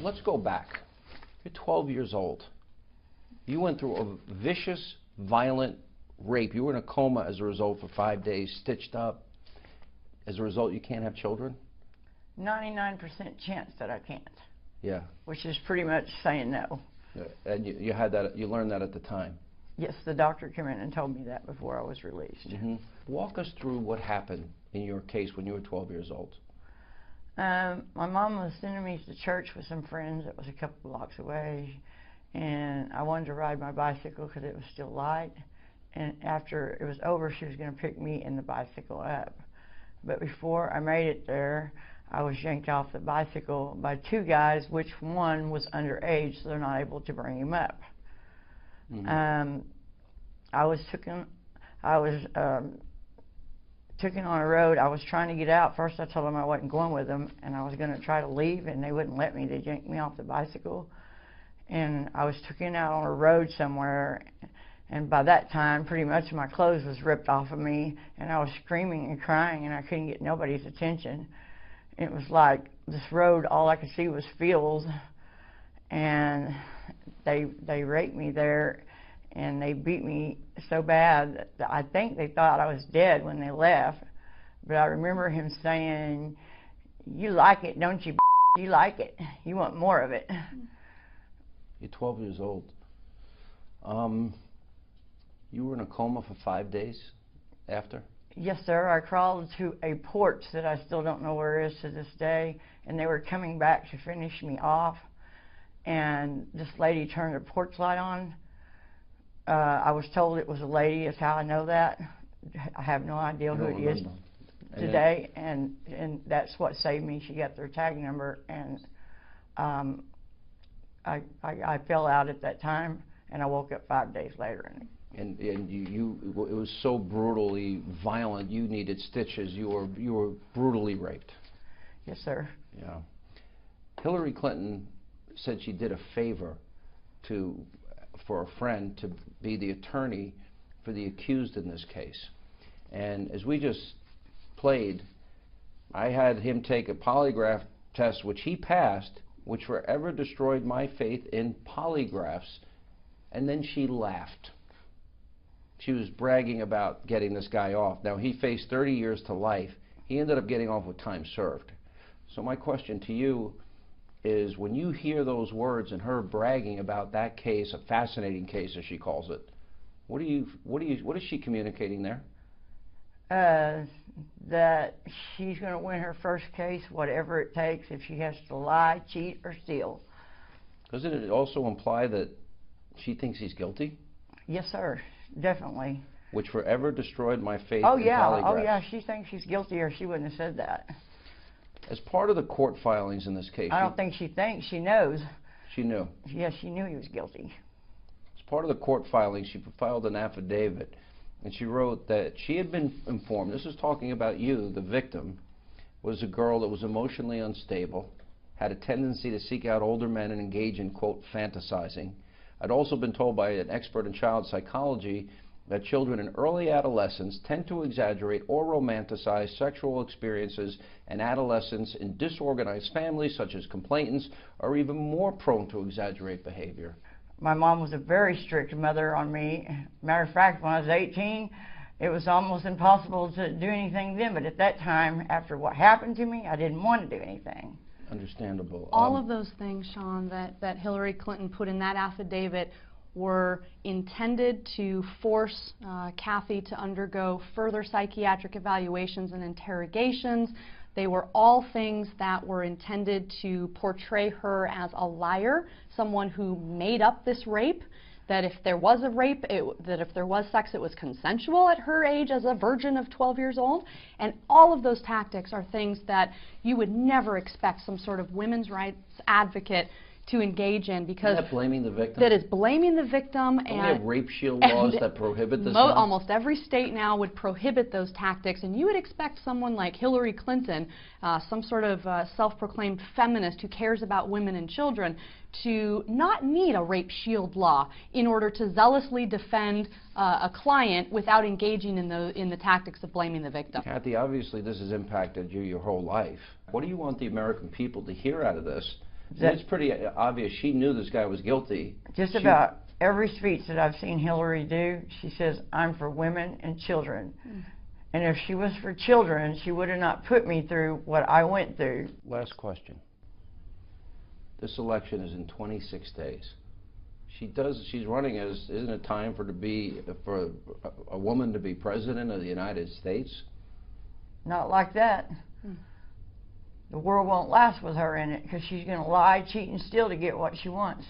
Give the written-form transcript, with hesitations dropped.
let's go back. You're 12 years old. You went through a vicious, violent rape. You were in a coma as a result for 5 days, stitched up. As a result, you can't have children? 99% chance that I can't. Yeah. Which is pretty much saying no. Yeah. And you had that, you learned that at the time? Yes, the doctor came in and told me that before I was released. Mm-hmm. Walk us through what happened in your case when you were 12 years old. My mom was sending me to church with some friends that was a couple blocks away, and I wanted to ride my bicycle because it was still light, and after it was over she was going to pick me and the bicycle up. But before I made it there, I was yanked off the bicycle by two guys, which one was underage, so they're not able to bring him up. Mm-hmm. I was taken on a road. I was trying to get out. First I told them I wasn't going with them, and I was going to try to leave, and they wouldn't let me. They yanked me off the bicycle, and I was taken out on a road somewhere, and by that time pretty much my clothes was ripped off of me, and I was screaming and crying, and I couldn't get nobody's attention. It was like this road, all I could see was fields, and they raped me there, and they beat me so bad that I think they thought I was dead when they left. But I remember him saying, "You like it, don't you? You like it. You want more of it." You're 12 years old. You were in a coma for 5 days after? Yes, sir. I crawled to a porch that I still don't know where it is to this day, and they were coming back to finish me off, and this lady turned her porch light on. I was told it was a lady. Is how I know that. I have no idea who it is today, and that's what saved me. She got their tag number, and I fell out at that time, and I woke up 5 days later. And you it was so brutally violent. You needed stitches. You were brutally raped. Yes, sir. Yeah. Hillary Clinton said she did a favor for a friend to be the attorney for the accused in this case. And as we just played, I had him take a polygraph test, which he passed, which forever destroyed my faith in polygraphs. And then she laughed. She was bragging about getting this guy off. Now, he faced 30 years to life. He ended up getting off with time served. So my question to you is, when you hear those words and her bragging about that case, a fascinating case as she calls it, what is she communicating there? That she's going to win her first case, whatever it takes, if she has to lie, cheat, or steal. Doesn't it also imply that she thinks he's guilty? Yes, sir. Definitely. Which forever destroyed my faith in polygraphs. Oh, yeah. She thinks she's guilty, or she wouldn't have said that. As part of the court filings in this case... I don't think she thinks. She knows. She knew? Yes, she knew he was guilty. As part of the court filings, she filed an affidavit, and she wrote that she had been informed, this is talking about you, the victim, was a girl that was emotionally unstable, had a tendency to seek out older men and engage in, quote, fantasizing. I'd also been told by an expert in child psychology that children in early adolescence tend to exaggerate or romanticize sexual experiences, and adolescents in disorganized families, such as complainants, are even more prone to exaggerate behavior. My mom was a very strict mother on me. Matter of fact, when I was 18, it was almost impossible to do anything then, but at that time, after what happened to me, I didn't want to do anything. Understandable. All of those things, Sean, that Hillary Clinton put in that affidavit were intended to force Kathy to undergo further psychiatric evaluations and interrogations. They were all things that were intended to portray her as a liar, someone who made up this rape, that if there was a rape, that if there was sex, it was consensual at her age as a virgin of 12 years old. And all of those tactics are things that you would never expect some sort of women's rights advocate to engage in, because isn't that blaming the victim? That is blaming the victim. Don't we have rape shield laws that prohibit this? Almost every state now would prohibit those tactics, and you would expect someone like Hillary Clinton, some sort of self-proclaimed feminist who cares about women and children, to not need a rape shield law in order to zealously defend a client without engaging in the tactics of blaming the victim. Kathy, obviously this has impacted you your whole life. What do you want the American people to hear out of this? It's pretty obvious she knew this guy was guilty. Just about every speech that I've seen Hillary do, she says, I'm for women and children. And if she was for children, she would have not put me through what I went through. Last question. This election is in 26 days. She's running as, isn't it time for a woman to be president of the United States? Not like that. The world won't last with her in it, because she's going to lie, cheat, and steal to get what she wants.